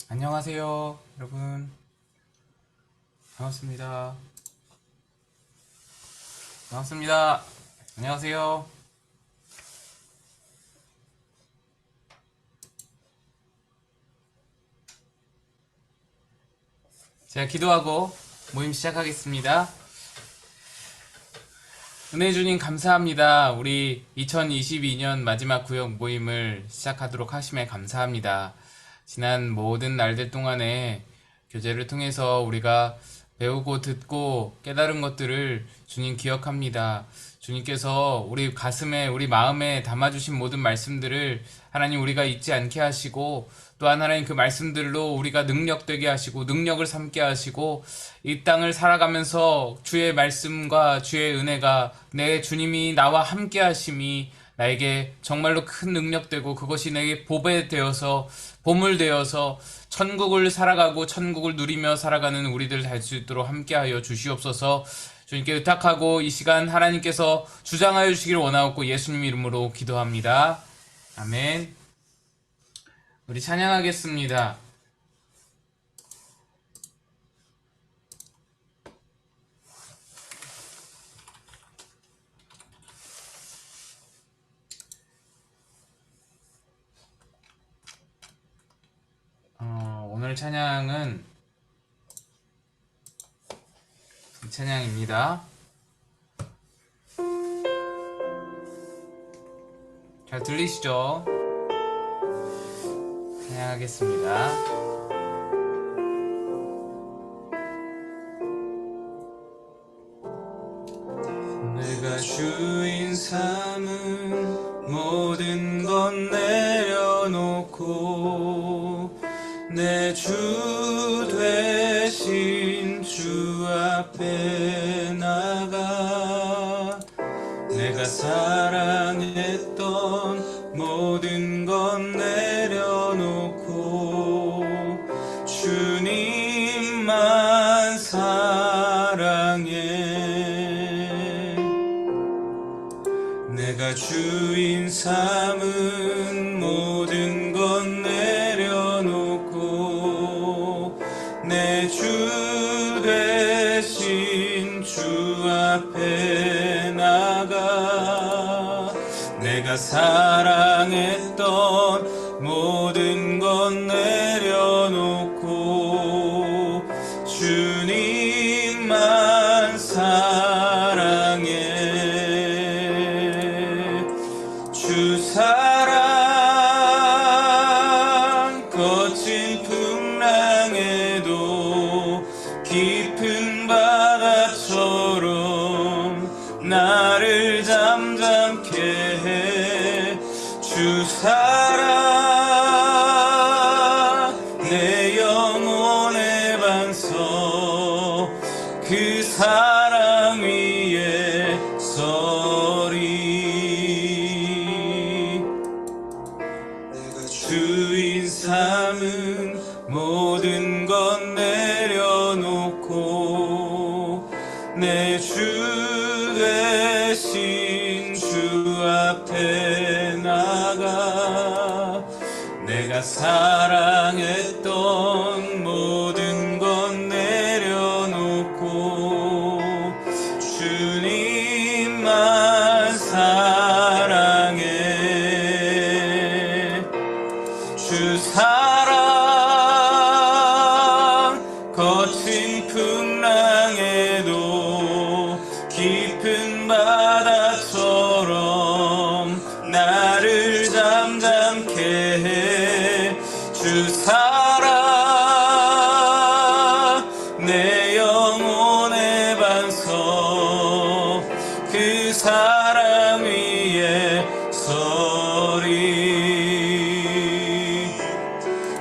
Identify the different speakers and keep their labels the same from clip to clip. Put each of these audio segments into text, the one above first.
Speaker 1: 안녕하세요, 여러분. 반갑습니다. 반갑습니다. 안녕하세요. 제가 기도하고 모임 시작하겠습니다. 은혜 주님 감사합니다. 우리 2022년 마지막 구역 모임을 시작하도록 하심에 감사합니다. 지난 모든 날들 동안에 교제를 통해서 우리가 배우고 듣고 깨달은 것들을 주님 기억합니다. 주님께서 우리 가슴에 우리 마음에 담아주신 모든 말씀들을 하나님 우리가 잊지 않게 하시고, 또한 하나님 그 말씀들로 우리가 능력되게 하시고 능력을 삼게 하시고, 이 땅을 살아가면서 주의 말씀과 주의 은혜가, 내 주님이 나와 함께 하심이 나에게 정말로 큰 능력되고, 그것이 내게 보배 되어서 보물 되어서 천국을 살아가고 천국을 누리며 살아가는 우리들 될 수 있도록 함께하여 주시옵소서. 주님께 의탁하고 이 시간 하나님께서 주장하여 주시기를 원하옵고 예수님 이름으로 기도합니다. 아멘. 우리 찬양하겠습니다. 오늘 찬양은 이 찬양입니다. 잘 들리시죠? 찬양하겠습니다. 내가 주인 삼은 모든 건 내려놓고 내 주 되신 주 앞에 나가, 내가 사랑했던 모든 건 내려놓고 주님만 사랑해. 내가 주인 삼은 모든 건 내려놓고 내 주 되신 주 앞에 나가, 내가 사랑했던 모든 건 내려놓고 주님만 사랑해. 주 사랑 거친 풍랑에도 깊은 바다처럼 나를 잠잠케 해. 주 사랑 내 영혼의 반석, 그 사랑 위에 서리. 내가 주인 삼은 모든 건 내려놓고 내 주 되신 주 앞에 나가, 내가 사랑했던 모든 건 내려놓고 주님만 사랑해. 주 사랑 거친 풍랑에도 깊은 바다처럼 나를 잠잠케 해. 주 사랑 내 영혼의 반석, 그 사랑 위에 서리.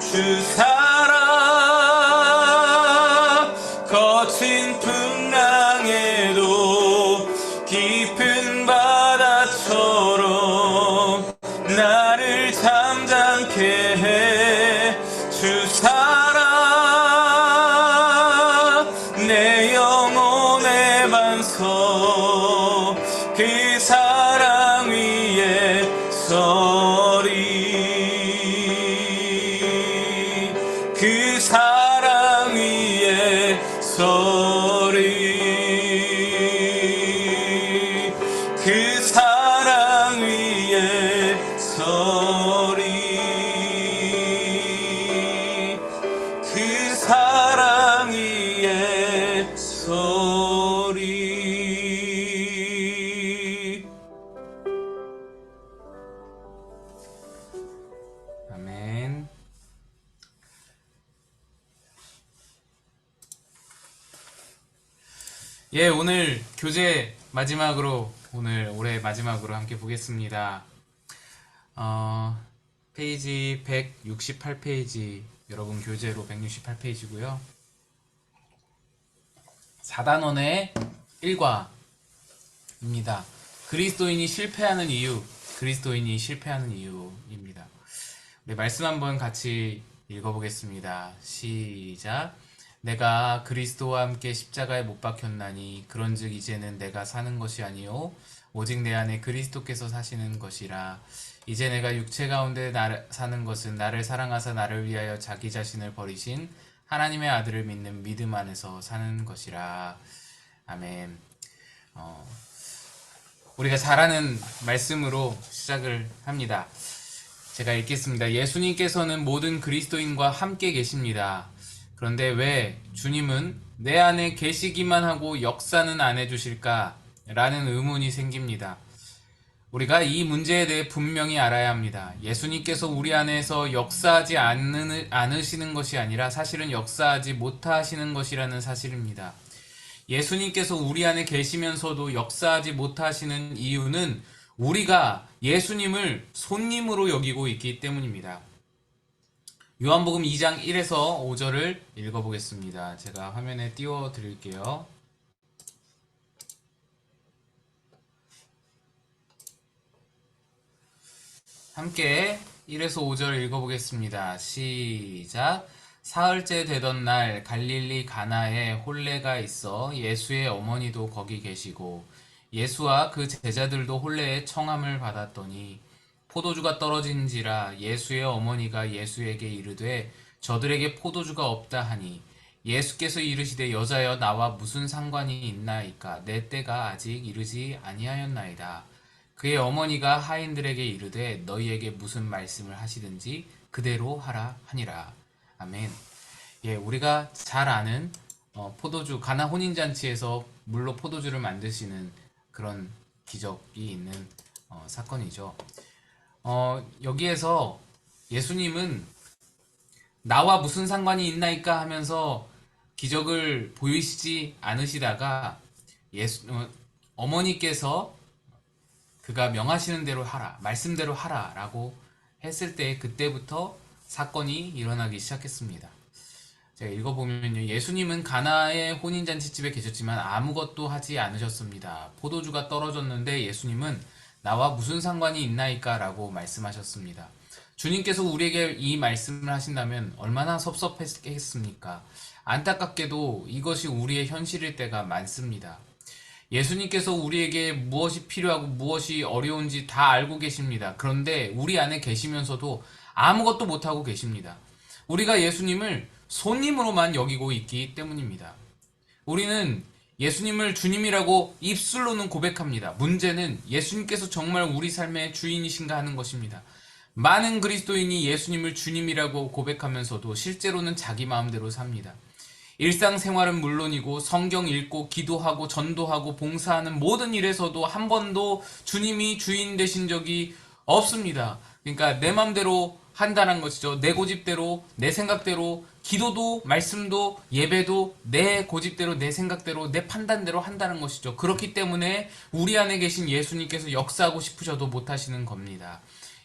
Speaker 1: 주 사랑 거친 풍랑에도 깊은 바다처럼 나를 잠잠케 해. 주 사랑 내 영혼의 반석, 그 사랑 위에 서리. 그 예, 오늘 교재 마지막으로, 오늘 올해 마지막으로 함께 보겠습니다. 어, 페이지 168페이지, 여러분 교재로 168페이지고요. 4단원의 1과입니다. 그리스도인이 실패하는 이유, 그리스도인이 실패하는 이유입니다. 우리 말씀 한번 같이 읽어보겠습니다. 시작. 내가 그리스도와 함께 십자가에 못 박혔나니 그런즉 이제는 내가 사는 것이 아니요 오직 내 안에 그리스도께서 사시는 것이라. 이제 내가 육체 가운데 사는 것은 나를 사랑하사 나를 위하여 자기 자신을 버리신 하나님의 아들을 믿는 믿음 안에서 사는 것이라. 아멘. 우리가 잘 아는 말씀으로 시작을 합니다. 제가 읽겠습니다. 예수님께서는 모든 그리스도인과 함께 계십니다. 그런데 왜 주님은 내 안에 계시기만 하고 역사는 안 해주실까? 라는 의문이 생깁니다. 우리가 이 문제에 대해 분명히 알아야 합니다. 예수님께서 우리 안에서 역사하지 않으시는 것이 아니라 사실은 역사하지 못하시는 것이라는 사실입니다. 예수님께서 우리 안에 계시면서도 역사하지 못하시는 이유는 우리가 예수님을 손님으로 여기고 있기 때문입니다. 요한복음 2장 1에서 5절을 읽어보겠습니다. 제가 화면에 띄워 드릴게요. 함께 1에서 5절 읽어보겠습니다. 시작. 사흘째 되던 날 갈릴리 가나에 혼례가 있어 예수의 어머니도 거기 계시고 예수와 그 제자들도 혼례의 청함을 받았더니 포도주가 떨어진지라 예수의 어머니가 예수에게 이르되 저들에게 포도주가 없다 하니 예수께서 이르시되 여자여 나와 무슨 상관이 있나이까 내 때가 아직 이르지 아니하였나이다. 그의 어머니가 하인들에게 이르되 너희에게 무슨 말씀을 하시든지 그대로 하라 하니라. 아멘. 예, 우리가 잘 아는 포도주 가나 혼인잔치에서 물로 포도주를 만드시는 그런 기적이 있는 사건이죠. 여기에서 예수님은 나와 무슨 상관이 있나이까 하면서 기적을 보이시지 않으시다가 어머니께서 그가 명하시는 대로 하라, 말씀대로 하라 라고 했을 때 그때부터 사건이 일어나기 시작했습니다. 제가 읽어보면요. 예수님은 가나의 혼인잔치집에 계셨지만 아무것도 하지 않으셨습니다. 포도주가 떨어졌는데 예수님은 나와 무슨 상관이 있나이까 라고 말씀하셨습니다. 주님께서 우리에게 이 말씀을 하신다면 얼마나 섭섭했겠습니까? 안타깝게도 이것이 우리의 현실일 때가 많습니다. 예수님께서 우리에게 무엇이 필요하고 무엇이 어려운지 다 알고 계십니다. 그런데 우리 안에 계시면서도 아무것도 못하고 계십니다. 우리가 예수님을 손님으로만 여기고 있기 때문입니다. 우리는 예수님을 주님이라고 입술로는 고백합니다. 문제는 예수님께서 정말 우리 삶의 주인이신가 하는 것입니다. 많은 그리스도인이 예수님을 주님이라고 고백하면서도 실제로는 자기 마음대로 삽니다. 일상생활은 물론이고 성경 읽고 기도하고 전도하고 봉사하는 모든 일에서도 한 번도 주님이 주인 되신 적이 없습니다. 그러니까 내 마음대로 한다는 것이죠. 내 고집대로, 내 생각대로, 기도도, 말씀도, 예배도 내 고집대로, 내 생각대로, 내 판단대로 한다는 것이죠. 그렇기 때문에 우리 안에 계신 예수님께서 역사하고 싶으셔도 못하시는 겁니다.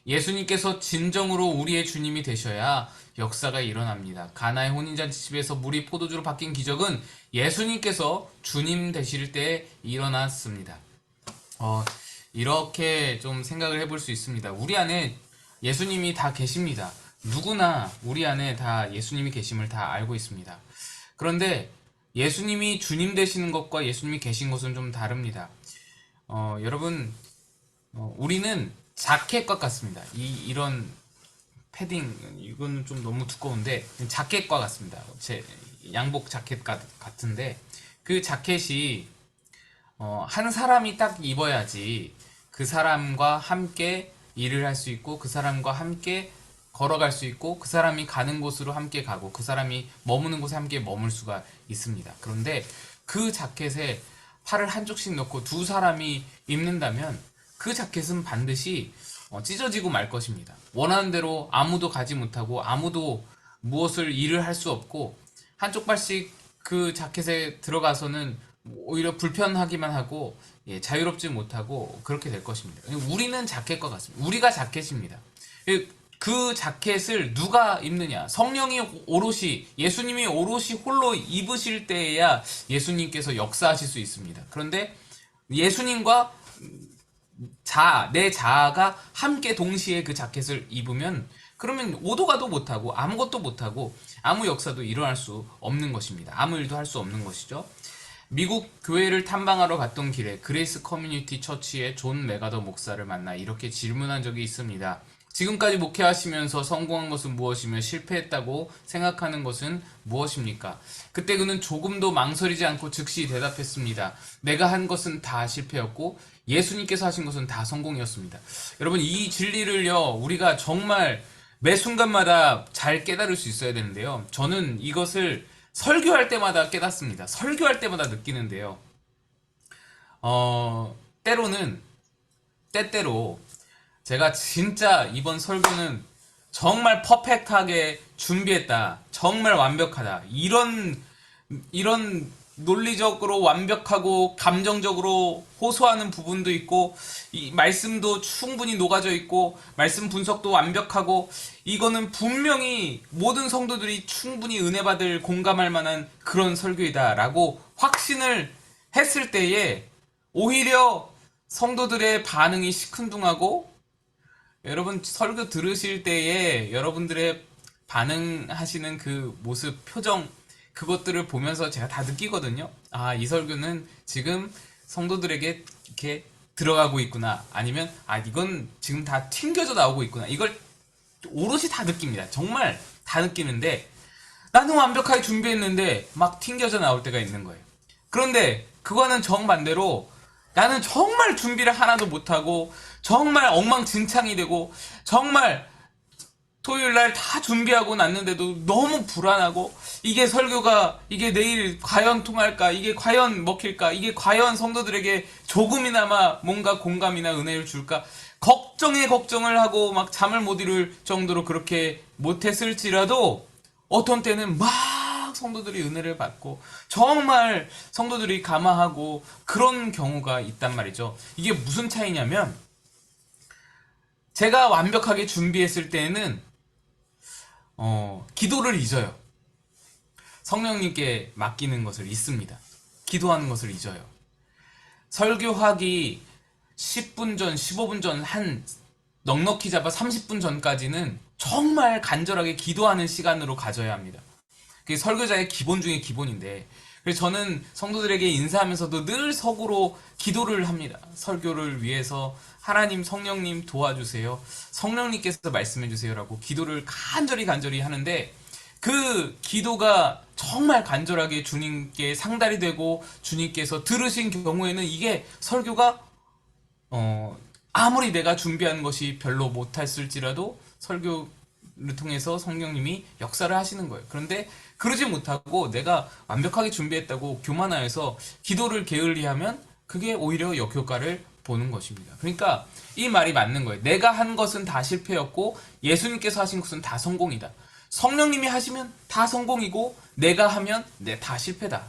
Speaker 1: 예수님께서 진정으로 우리의 주님이 되셔야 역사가 일어납니다. 가나의 혼인잔치집에서 물이 포도주로 바뀐 기적은 예수님께서 주님 되실 때 일어났습니다. 이렇게 좀 생각을 해볼 수 있습니다. 우리 안에 예수님이 다 계십니다. 누구나 우리 안에 다 예수님이 계심을 다 알고 있습니다. 그런데 예수님이 주님 되시는 것과 예수님이 계신 것은 좀 다릅니다. 여러분, 우리는 자켓과 같습니다. 이런 패딩, 이거는 좀 너무 두꺼운데 자켓과 같습니다. 제 양복 자켓 같은데 그 자켓이 한 사람이 딱 입어야지 그 사람과 함께 일을 할 수 있고 그 사람과 함께 걸어갈 수 있고 그 사람이 가는 곳으로 함께 가고 그 사람이 머무는 곳에 함께 머물 수가 있습니다. 그런데 그 자켓에 팔을 한쪽씩 넣고 두 사람이 입는다면 그 자켓은 반드시 찢어지고 말 것입니다. 원하는 대로 아무도 가지 못하고 아무도 무엇을 일을 할 수 없고 한쪽 발씩 그 자켓에 들어가서는 오히려 불편하기만 하고 예, 자유롭지 못하고 그렇게 될 것입니다. 우리는 자켓과 같습니다. 우리가 자켓입니다. 그 자켓을 누가 입느냐? 성령이 오롯이, 예수님이 오롯이 홀로 입으실 때에야 예수님께서 역사하실 수 있습니다. 그런데 예수님과 내 자아가 함께 동시에 그 자켓을 입으면 그러면 오도 가도 못하고 아무것도 못하고 아무 역사도 일어날 수 없는 것입니다. 아무 일도 할 수 없는 것이죠. 미국 교회를 탐방하러 갔던 길에 그레이스 커뮤니티 처치의 존 메가더 목사를 만나 이렇게 질문한 적이 있습니다. 지금까지 목회하시면서 성공한 것은 무엇이며 실패했다고 생각하는 것은 무엇입니까? 그때 그는 조금도 망설이지 않고 즉시 대답했습니다. 내가 한 것은 다 실패였고 예수님께서 하신 것은 다 성공이었습니다. 여러분, 이 진리를요, 우리가 정말 매 순간마다 잘 깨달을 수 있어야 되는데요. 저는 이것을 설교할 때마다 깨닫습니다. 설교할 때마다 느끼는데요. 때때로 제가 진짜 이번 설교는 정말 퍼펙트하게 준비했다. 정말 완벽하다. 이런 논리적으로 완벽하고 감정적으로 호소하는 부분도 있고 이 말씀도 충분히 녹아져 있고 말씀 분석도 완벽하고 이거는 분명히 모든 성도들이 충분히 은혜 받을 공감할 만한 그런 설교이다 라고 확신을 했을 때에 오히려 성도들의 반응이 시큰둥하고 여러분 설교 들으실 때에 여러분들의 반응하시는 그 모습, 표정 그것들을 보면서 제가 다 느끼거든요. 아, 이 설교는 지금 성도들에게 이렇게 들어가고 있구나. 아니면 이건 지금 다 튕겨져 나오고 있구나. 이걸 오롯이 다 느낍니다. 정말 다 느끼는데 나는 완벽하게 준비했는데 막 튕겨져 나올 때가 있는 거예요. 그런데 그거는 정반대로 나는 정말 준비를 하나도 못하고 정말 엉망진창이 되고 정말 토요일날 다 준비하고 났는데도 너무 불안하고 이게 설교가 이게 내일 과연 통할까, 이게 과연 먹힐까, 이게 과연 성도들에게 조금이나마 뭔가 공감이나 은혜를 줄까 걱정을 하고 막 잠을 못 이룰 정도로 그렇게 못했을지라도 어떤 때는 막 성도들이 은혜를 받고 정말 성도들이 감화하고 그런 경우가 있단 말이죠. 이게 무슨 차이냐면 제가 완벽하게 준비했을 때에는 기도를 잊어요. 성령님께 맡기는 것을 잊습니다. 기도하는 것을 잊어요. 설교하기 10분 전, 15분 전, 한 넉넉히 잡아 30분 전까지는 정말 간절하게 기도하는 시간으로 가져야 합니다. 그게 설교자의 기본 중에 기본인데 그래서 저는 성도들에게 인사하면서도 늘 속으로 기도를 합니다. 설교를 위해서 하나님, 성령님 도와주세요. 성령님께서 말씀해주세요 라고 기도를 간절히 하는데 그 기도가 정말 간절하게 주님께 상달이 되고 주님께서 들으신 경우에는 이게 설교가 아무리 내가 준비한 것이 별로 못했을지라도 설교를 통해서 성령님이 역사를 하시는 거예요. 그런데 그러지 못하고 내가 완벽하게 준비했다고 교만하여서 기도를 게을리하면 그게 오히려 역효과를 보는 것입니다. 그러니까 이 말이 맞는 거예요. 내가 한 것은 다 실패였고 예수님께서 하신 것은 다 성공이다. 성령님이 하시면 다 성공이고 내가 하면 다 실패다.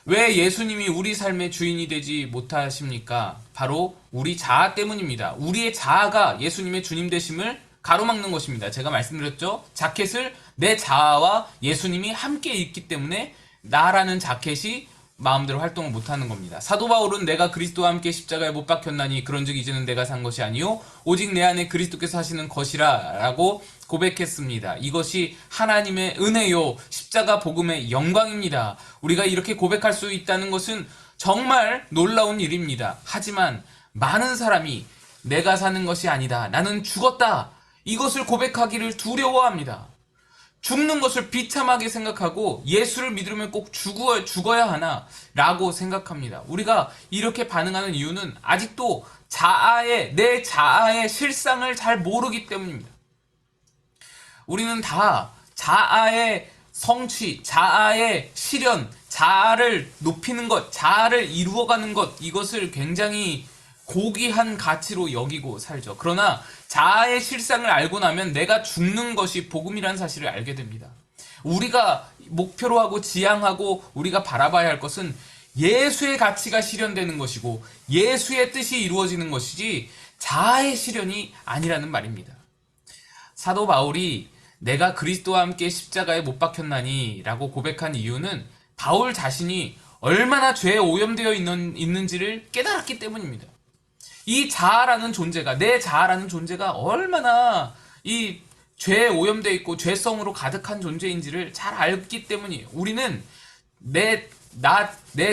Speaker 1: 왜 예수님이 우리 삶의 주인이 되지 못하십니까? 바로 우리 자아 때문입니다. 우리의 자아가 예수님의 주님 되심을 가로막는 것입니다. 제가 말씀드렸죠? 자켓을 내 자아와 예수님이 함께 입기 때문에 나라는 자켓이 마음대로 활동을 못하는 겁니다. 사도 바울은 내가 그리스도와 함께 십자가에 못 박혔나니 그런즉 이제는 내가 산 것이 아니요 오직 내 안에 그리스도께서 하시는 것이라 라고 고백했습니다. 이것이 하나님의 은혜요 십자가 복음의 영광입니다. 우리가 이렇게 고백할 수 있다는 것은 정말 놀라운 일입니다. 하지만 많은 사람이 내가 사는 것이 아니다. 나는 죽었다. 이것을 고백하기를 두려워합니다. 죽는 것을 비참하게 생각하고 예수를 믿으면 꼭 죽어야 하나 라고 생각합니다. 우리가 이렇게 반응하는 이유는 아직도 내 자아의 실상을 잘 모르기 때문입니다. 우리는 다 자아의 성취, 자아의 실현, 자아를 높이는 것, 자아를 이루어가는 것 이것을 굉장히 고귀한 가치로 여기고 살죠. 그러나 자아의 실상을 알고 나면 내가 죽는 것이 복음이라는 사실을 알게 됩니다. 우리가 목표로 하고 지향하고 우리가 바라봐야 할 것은 예수의 가치가 실현되는 것이고 예수의 뜻이 이루어지는 것이지 자아의 실현이 아니라는 말입니다. 사도 바울이 내가 그리스도와 함께 십자가에 못 박혔나니 라고 고백한 이유는 바울 자신이 얼마나 죄에 오염되어 있는지를 깨달았기 때문입니다. 이 자아라는 존재가, 내 자아라는 존재가 얼마나 이 죄에 오염되어 있고 죄성으로 가득한 존재인지를 잘 알기 때문이에요. 우리는 내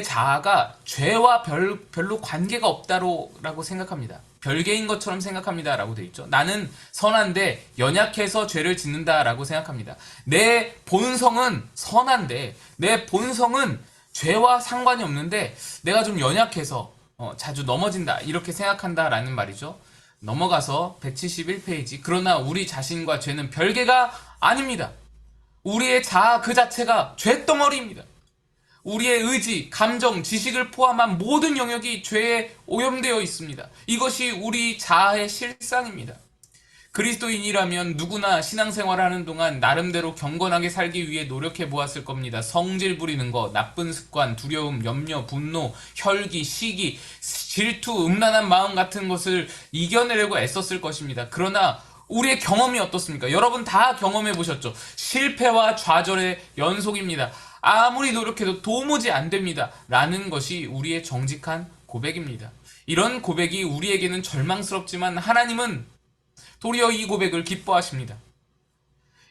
Speaker 1: 자아가 죄와 별로 관계가 없다라고 생각합니다. 별개인 것처럼 생각합니다 라고 되어 있죠. 나는 선한데 연약해서 죄를 짓는다 라고 생각합니다. 내 본성은 선한데 내 본성은 죄와 상관이 없는데 내가 좀 연약해서 자주 넘어진다 이렇게 생각한다 라는 말이죠. 넘어가서 171페이지. 그러나 우리 자신과 죄는 별개가 아닙니다. 우리의 자아 그 자체가 죄덩어리입니다. 우리의 의지, 감정, 지식을 포함한 모든 영역이 죄에 오염되어 있습니다. 이것이 우리 자아의 실상입니다. 그리스도인이라면 누구나 신앙생활을 하는 동안 나름대로 경건하게 살기 위해 노력해 보았을 겁니다. 성질 부리는 것, 나쁜 습관, 두려움, 염려, 분노, 혈기, 시기, 질투, 음란한 마음 같은 것을 이겨내려고 애썼을 것입니다. 그러나 우리의 경험이 어떻습니까? 여러분 다 경험해 보셨죠? 실패와 좌절의 연속입니다. 아무리 노력해도 도무지 안 됩니다. 라는 것이 우리의 정직한 고백입니다. 이런 고백이 우리에게는 절망스럽지만 하나님은 도리어 이 고백을 기뻐하십니다.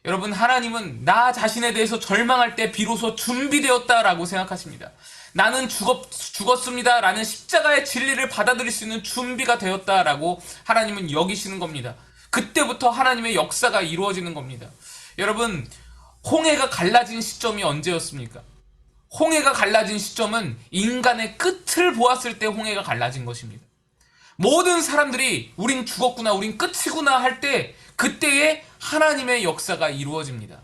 Speaker 1: 여러분, 하나님은 나 자신에 대해서 절망할 때 비로소 준비되었다라고 생각하십니다. 나는 죽었습니다 라는 십자가의 진리를 받아들일 수 있는 준비가 되었다라고 하나님은 여기시는 겁니다. 그때부터 하나님의 역사가 이루어지는 겁니다. 여러분, 홍해가 갈라진 시점이 언제였습니까? 홍해가 갈라진 시점은 인간의 끝을 보았을 때 홍해가 갈라진 것입니다. 모든 사람들이 우린 죽었구나, 우린 끝이구나 할 때 그때에 하나님의 역사가 이루어집니다.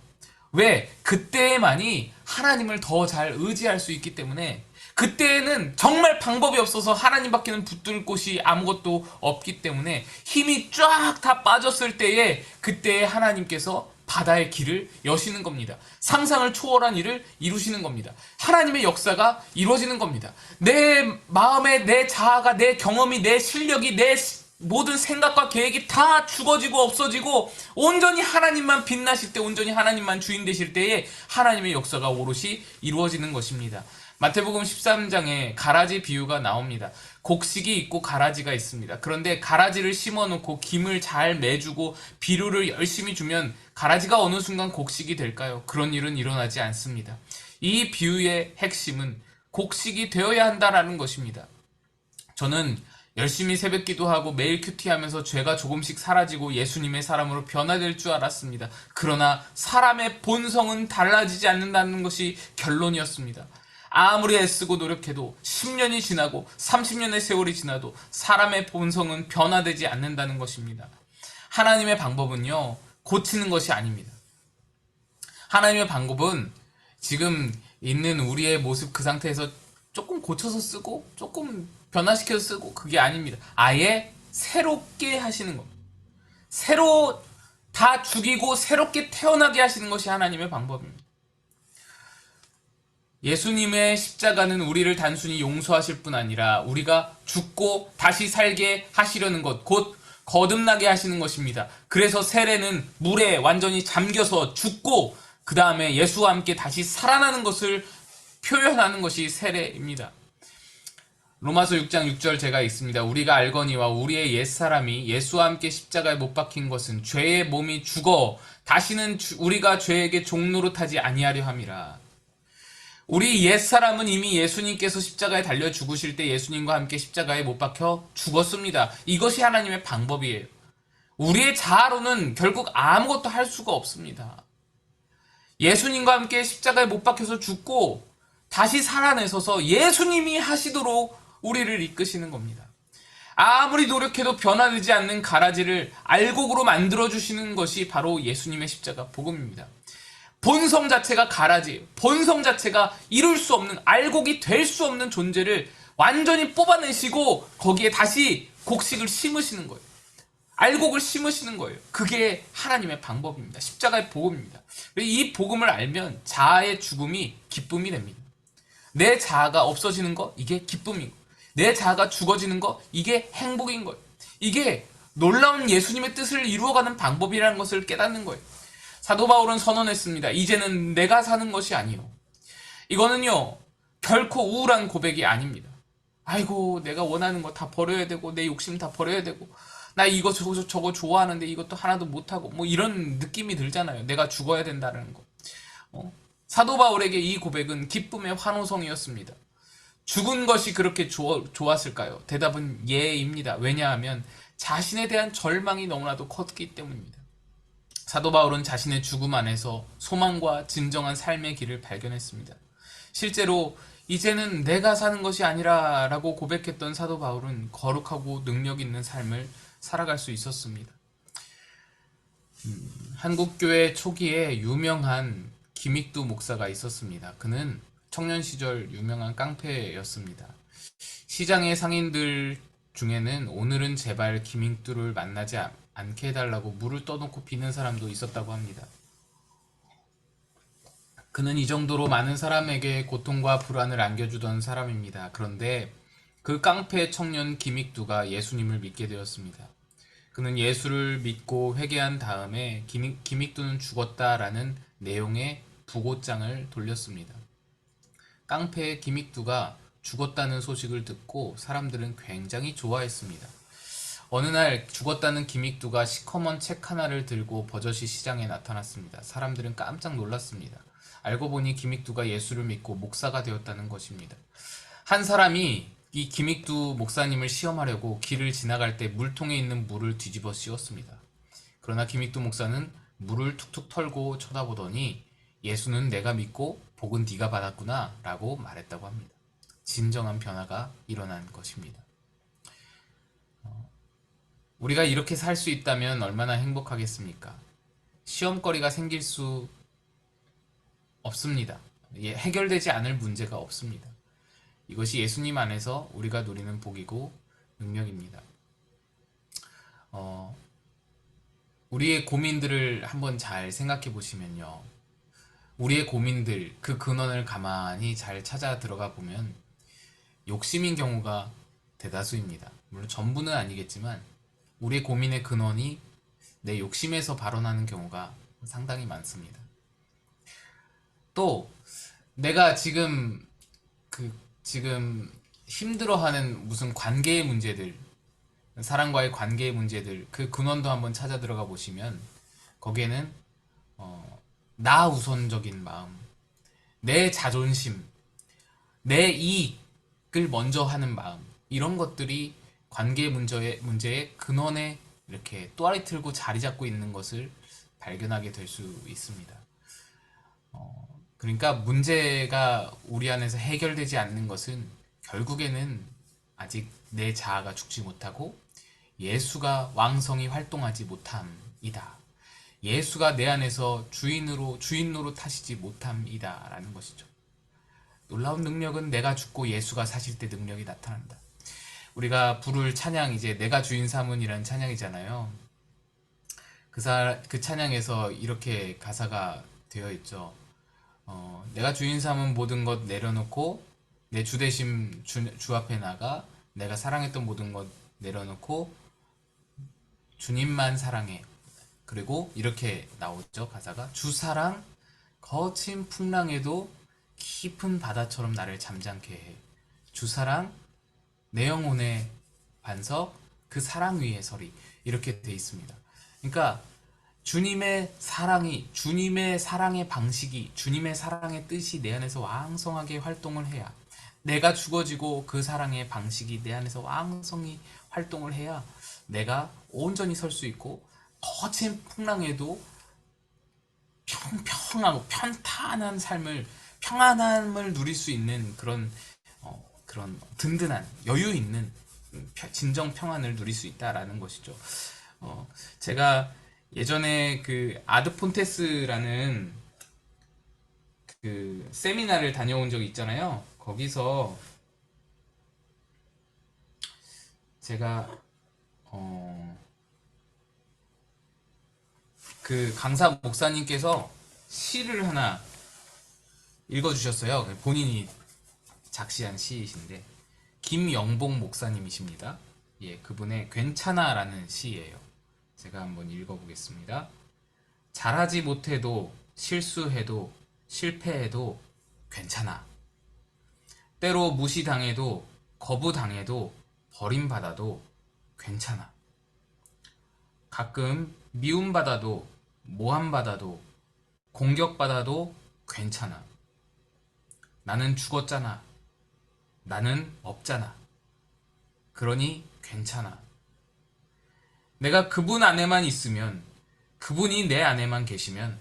Speaker 1: 왜? 그때에만이 하나님을 더 잘 의지할 수 있기 때문에 그때에는 정말 방법이 없어서 하나님밖에는 붙들 곳이 아무것도 없기 때문에 힘이 쫙 다 빠졌을 때에 그때에 하나님께서 바다의 길을 여시는 겁니다. 상상을 초월한 일을 이루시는 겁니다. 하나님의 역사가 이루어지는 겁니다. 내 마음에 내 자아가, 내 경험이, 내 실력이, 내 모든 생각과 계획이 다 죽어지고 없어지고 온전히 하나님만 빛나실 때, 온전히 하나님만 주인 되실 때에 하나님의 역사가 오롯이 이루어지는 것입니다. 마태복음 13장에 가라지 비유가 나옵니다. 곡식이 있고 가라지가 있습니다. 그런데 가라지를 심어놓고 김을 잘 매주고 비료를 열심히 주면 가라지가 어느 순간 곡식이 될까요? 그런 일은 일어나지 않습니다. 이 비유의 핵심은 곡식이 되어야 한다라는 것입니다. 저는 열심히 새벽 기도하고 매일 큐티하면서 죄가 조금씩 사라지고 예수님의 사람으로 변화될 줄 알았습니다. 그러나 사람의 본성은 달라지지 않는다는 것이 결론이었습니다. 아무리 애쓰고 노력해도 10년이 지나고 30년의 세월이 지나도 사람의 본성은 변화되지 않는다는 것입니다. 하나님의 방법은요, 고치는 것이 아닙니다. 하나님의 방법은 지금 있는 우리의 모습 그 상태에서 조금 고쳐서 쓰고 조금 변화시켜서 쓰고 그게 아닙니다. 아예 새롭게 하시는 겁니다. 새로 다 죽이고 새롭게 태어나게 하시는 것이 하나님의 방법입니다. 예수님의 십자가는 우리를 단순히 용서하실 뿐 아니라 우리가 죽고 다시 살게 하시려는 것, 곧 거듭나게 하시는 것입니다. 그래서 세례는 물에 완전히 잠겨서 죽고 그 다음에 예수와 함께 다시 살아나는 것을 표현하는 것이 세례입니다. 로마서 6장 6절 제가 읽습니다. 우리가 알거니와 우리의 옛사람이 예수와 함께 십자가에 못 박힌 것은 죄의 몸이 죽어 다시는 우리가 죄에게 종노릇하지 아니하려 함이라. 우리 옛사람은 이미 예수님께서 십자가에 달려 죽으실 때 예수님과 함께 십자가에 못 박혀 죽었습니다. 이것이 하나님의 방법이에요. 우리의 자아로는 결국 아무것도 할 수가 없습니다. 예수님과 함께 십자가에 못 박혀서 죽고 다시 살아내셔서 예수님이 하시도록 우리를 이끄시는 겁니다. 아무리 노력해도 변화되지 않는 가라지를 알곡으로 만들어주시는 것이 바로 예수님의 십자가 복음입니다. 본성 자체가 가라지예요. 본성 자체가 이룰 수 없는, 알곡이 될 수 없는 존재를 완전히 뽑아내시고 거기에 다시 곡식을 심으시는 거예요. 알곡을 심으시는 거예요. 그게 하나님의 방법입니다. 십자가의 복음입니다. 이 복음을 알면 자아의 죽음이 기쁨이 됩니다. 내 자아가 없어지는 거, 이게 기쁨이고, 내 자아가 죽어지는 거, 이게 행복인 거예요. 이게 놀라운 예수님의 뜻을 이루어가는 방법이라는 것을 깨닫는 거예요. 사도 바울은 선언했습니다. 이제는 내가 사는 것이 아니요. 이거는요, 결코 우울한 고백이 아닙니다. 아이고, 내가 원하는 거 다 버려야 되고, 내 욕심 다 버려야 되고, 나 이거 저거 좋아하는데 이것도 하나도 못하고, 뭐 이런 느낌이 들잖아요. 내가 죽어야 된다는 거. 사도 바울에게 이 고백은 기쁨의 환호성이었습니다. 죽은 것이 그렇게 좋았을까요? 대답은 예입니다. 왜냐하면 자신에 대한 절망이 너무나도 컸기 때문입니다. 사도 바울은 자신의 죽음 안에서 소망과 진정한 삶의 길을 발견했습니다. 실제로 이제는 내가 사는 것이 아니라 라고 고백했던 사도 바울은 거룩하고 능력 있는 삶을 살아갈 수 있었습니다. 한국교회 초기에 유명한 김익두 목사가 있었습니다. 그는 청년 시절 유명한 깡패였습니다. 시장의 상인들 중에는 오늘은 제발 김익두를 만나지 않게 해달라고 물을 떠놓고 비는 사람도 있었다고 합니다. 그는 이 정도로 많은 사람에게 고통과 불안을 안겨주던 사람입니다. 그런데 그 깡패 청년 김익두가 예수님을 믿게 되었습니다. 그는 예수를 믿고 회개한 다음에 김익두는 죽었다라는 내용의 부고장을 돌렸습니다. 깡패 김익두가 죽었다는 소식을 듣고 사람들은 굉장히 좋아했습니다. 어느 날 죽었다는 김익두가 시커먼 책 하나를 들고 버젓이 시장에 나타났습니다. 사람들은 깜짝 놀랐습니다. 알고 보니 김익두가 예수를 믿고 목사가 되었다는 것입니다. 한 사람이 이 김익두 목사님을 시험하려고 길을 지나갈 때 물통에 있는 물을 뒤집어 씌웠습니다. 그러나 김익두 목사는 물을 툭툭 털고 쳐다보더니 예수는 내가 믿고 복은 네가 받았구나 라고 말했다고 합니다. 진정한 변화가 일어난 것입니다. 우리가 이렇게 살 수 있다면 얼마나 행복하겠습니까? 시험거리가 생길 수 없습니다. 해결되지 않을 문제가 없습니다. 이것이 예수님 안에서 우리가 누리는 복이고 능력입니다. 우리의 고민들을 한번 잘 생각해 보시면요. 우리의 고민들, 그 근원을 가만히 잘 찾아 들어가 보면 욕심인 경우가 대다수입니다. 물론 전부는 아니겠지만 우리의 고민의 근원이 내 욕심에서 발원하는 경우가 상당히 많습니다. 또 내가 지금 힘들어하는 무슨 관계의 문제들, 사람과의 관계의 문제들, 그 근원도 한번 찾아 들어가 보시면 거기에는 나 우선적인 마음, 내 자존심, 내 이익을 먼저 하는 마음, 이런 것들이 관계 문제의 근원에 이렇게 또아리 틀고 자리 잡고 있는 것을 발견하게 될 수 있습니다. 그러니까 문제가 우리 안에서 해결되지 않는 것은 결국에는 아직 내 자아가 죽지 못하고 예수가 왕성히 활동하지 못함이다. 예수가 내 안에서 주인으로 타시지 못함이다 라는 것이죠. 놀라운 능력은 내가 죽고 예수가 사실 때 능력이 나타난다. 우리가 부를 찬양, 이제 내가 주인 삼은이라는 찬양이잖아요. 그 찬양에서 이렇게 가사가 되어 있죠. 내가 주인 삼은 모든 것 내려놓고 내 주대심 주 앞에 나가 내가 사랑했던 모든 것 내려놓고 주님만 사랑해. 그리고 이렇게 나오죠. 가사가 주 사랑 거친 풍랑에도 깊은 바다처럼 나를 잠잠케 해. 주 사랑 내 영혼의 반석 그 사랑 위에 서리. 이렇게 돼 있습니다. 그러니까 주님의 사랑이, 주님의 사랑의 방식이, 주님의 사랑의 뜻이 내 안에서 왕성하게 활동을 해야, 내가 죽어지고 그 사랑의 방식이 내 안에서 왕성히 활동을 해야 내가 온전히 설 수 있고 거친 풍랑에도 평평하고 편탄한 삶을, 평안함을 누릴 수 있는 그런 든든한 여유 있는 진정 평안을 누릴 수 있다라는 것이죠. 제가 예전에 그 아드폰테스라는 그 세미나를 다녀온 적이 있잖아요. 거기서 제가 그 강사 목사님께서 시를 하나 읽어주셨어요. 본인이 작시한 시이신데 김영복 목사님이십니다. 예, 그분의 괜찮아라는 시예요. 제가 한번 읽어보겠습니다. 잘하지 못해도 실수해도 실패해도 괜찮아. 때로 무시당해도 거부당해도 버림받아도 괜찮아. 가끔 미움받아도 모함받아도 공격받아도 괜찮아. 나는 죽었잖아. 나는 없잖아. 그러니 괜찮아. 내가 그분 안에만 있으면, 그분이 내 안에만 계시면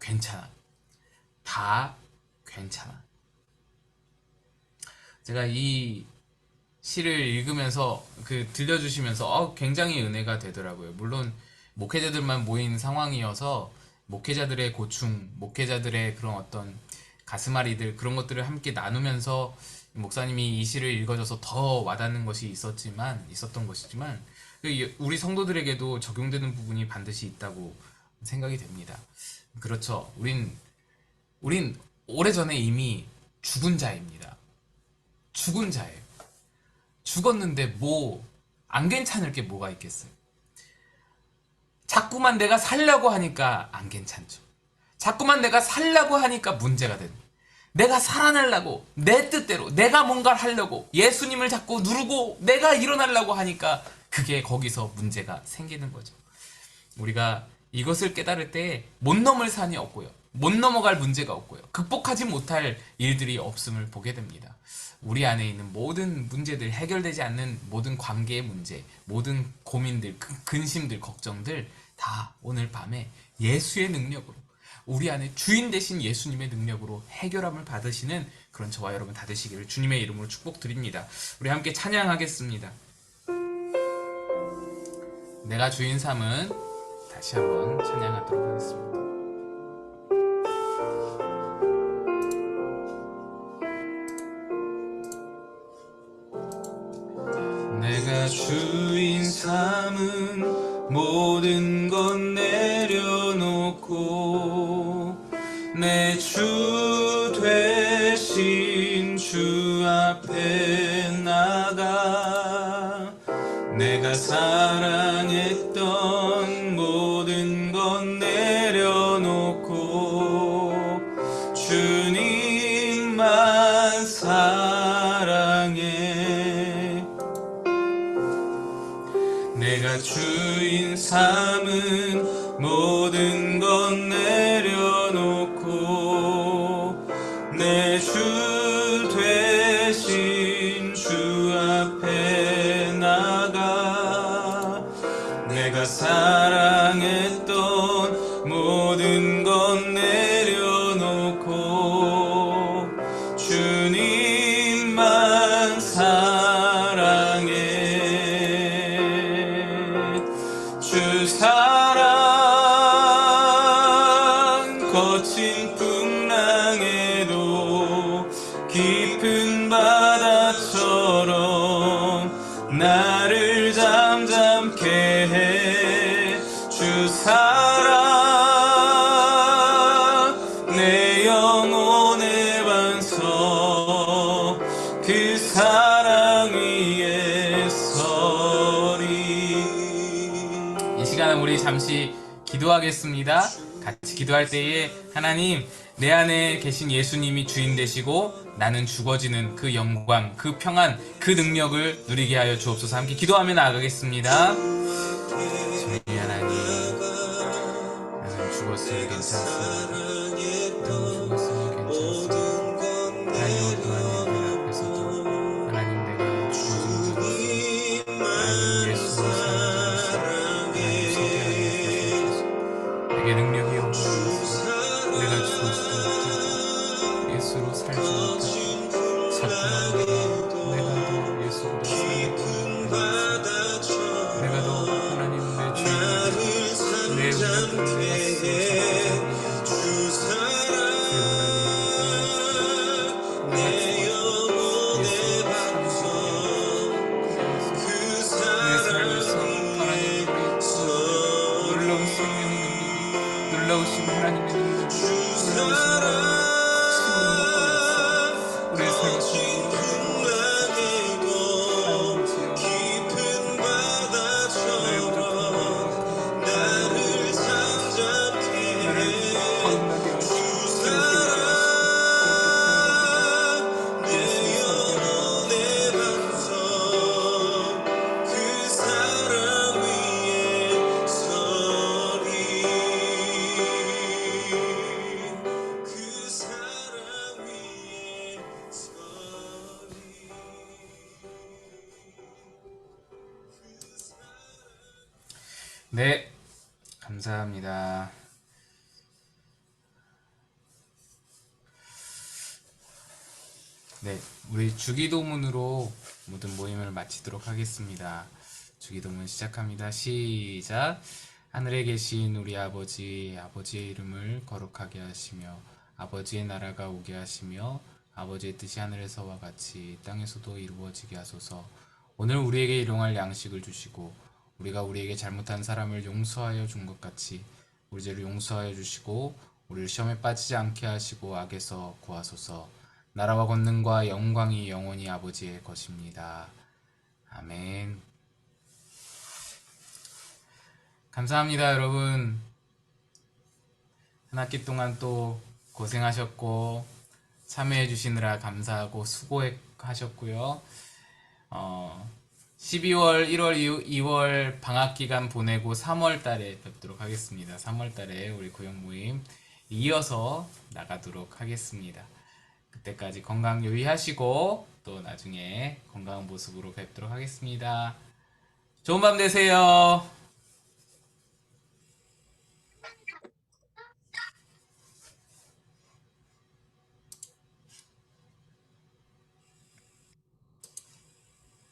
Speaker 1: 괜찮아. 다 괜찮아. 제가 이 시를 읽으면서 들려주시면서 굉장히 은혜가 되더라고요. 물론 목회자들만 모인 상황이어서 목회자들의 고충, 목회자들의 그런 어떤 가슴앓이들, 그런 것들을 함께 나누면서 목사님이 이 시를 읽어줘서 더 와닿는 것이 있었던 것이지만 우리 성도들에게도 적용되는 부분이 반드시 있다고 생각이 됩니다. 그렇죠. 우린 오래전에 이미 죽은 자입니다. 죽은 자예요. 죽었는데 안 괜찮을 게 뭐가 있겠어요. 자꾸만 내가 살려고 하니까 안 괜찮죠. 자꾸만 내가 살려고 하니까 문제가 됩니다. 내가 살아내려고, 내 뜻대로 내가 뭔가를 하려고 예수님을 자꾸 누르고 내가 일어나려고 하니까 그게 거기서 문제가 생기는 거죠. 우리가 이것을 깨달을 때 못 넘을 산이 없고요. 못 넘어갈 문제가 없고요. 극복하지 못할 일들이 없음을 보게 됩니다. 우리 안에 있는 모든 문제들, 해결되지 않는 모든 관계의 문제, 모든 고민들, 근심들, 걱정들 다 오늘 밤에 예수의 능력으로, 우리 안에 주인 되신 예수님의 능력으로 해결함을 받으시는 그런 저와 여러분 다 되시기를 주님의 이름으로 축복드립니다. 우리 함께 찬양하겠습니다. 내가 주인 삼은 다시 한번 찬양하도록 하겠습니다. 내가 주인 삼은 모든 건 내려놓고 내 주 되신 주 앞에 나가 내가 사랑했던 모든 건 내려놓고 주님만 사랑해. 내가 주인 삼은 모든 건 내려놓고 내 주 되신 주 앞에 나가 내가 사랑했던 모든 건 내려놓고 주님만 사랑해. 주 사랑 거친 풍랑에도 깊은 바다처럼 나를 잠잠케 해. 주 사랑 내 영혼의 반석 그 사랑 위에 서리. 이 시간은 우리 잠시 기도하겠습니다. 같이 기도할 때에 하나님, 내 안에 계신 예수님이 주인 되시고 나는 죽어지는 그 영광, 그 평안, 그 능력을 누리게 하여 주옵소서. 함께 기도하며 나아가겠습니다. 주님 하나님, 나는 죽었으면 괜찮습니다. 나는 죽었으면 괜찮습니다. 하나님, 어떠한 일들 앞에서도 하나님, 내가 죽어지는 것 없이 하나님 예수를 사랑하셔서 하나님 소개하게 해주셔서 내게 능력이 없는 내가 죽어지지 못하고 예수로 살지 못하고 자꾸만 내가 더 예수로 살아가는 내가 더 하나님 내 주인이 내 운명을 내가 내 삶에서 하나님 놀라운 생명의 능력이, 놀라우신 하나님의 능력이, 놀라우신 하나님의 큰 능력과 역사 우리의 삶을 네, 감사합니다. 네, 우리 주기도문으로 모든 모임을 마치도록 하겠습니다. 주기도문 시작합니다. 시작. 하늘에 계신 우리 아버지, 아버지의 이름을 거룩하게 하시며, 아버지의 나라가 오게 하시며, 아버지의 뜻이 하늘에서와 같이 땅에서도 이루어지게 하소서. 오늘 우리에게 일용할 양식을 주시고, 우리가 우리에게 잘못한 사람을 용서하여 준 것 같이, 우리 죄를 용서하여 주시고, 우리를 시험에 빠지지 않게 하시고, 악에서 구하소서. 나라와 권능과 영광이 영원히 아버지의 것입니다. 아멘. 감사합니다, 여러분. 한 학기 동안 또 고생하셨고, 참여해 주시느라 감사하고 수고하셨고요. 어, 12월, 1월, 2월 방학 기간 보내고 3월 달에 뵙도록 하겠습니다. 3월 달에 우리 고용 모임 이어서 나가도록 하겠습니다. 그때까지 건강 유의하시고 또 나중에 건강한 모습으로 뵙도록 하겠습니다. 좋은 밤 되세요.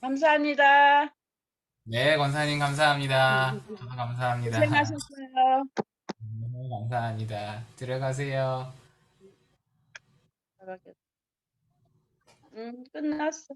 Speaker 2: 감사합니다.
Speaker 1: 네, 권사님 감사합니다. 저도 감사합니다.
Speaker 2: 고생하셨어요.
Speaker 1: 네, 감사합니다. 들어가세요.
Speaker 2: 끝났어.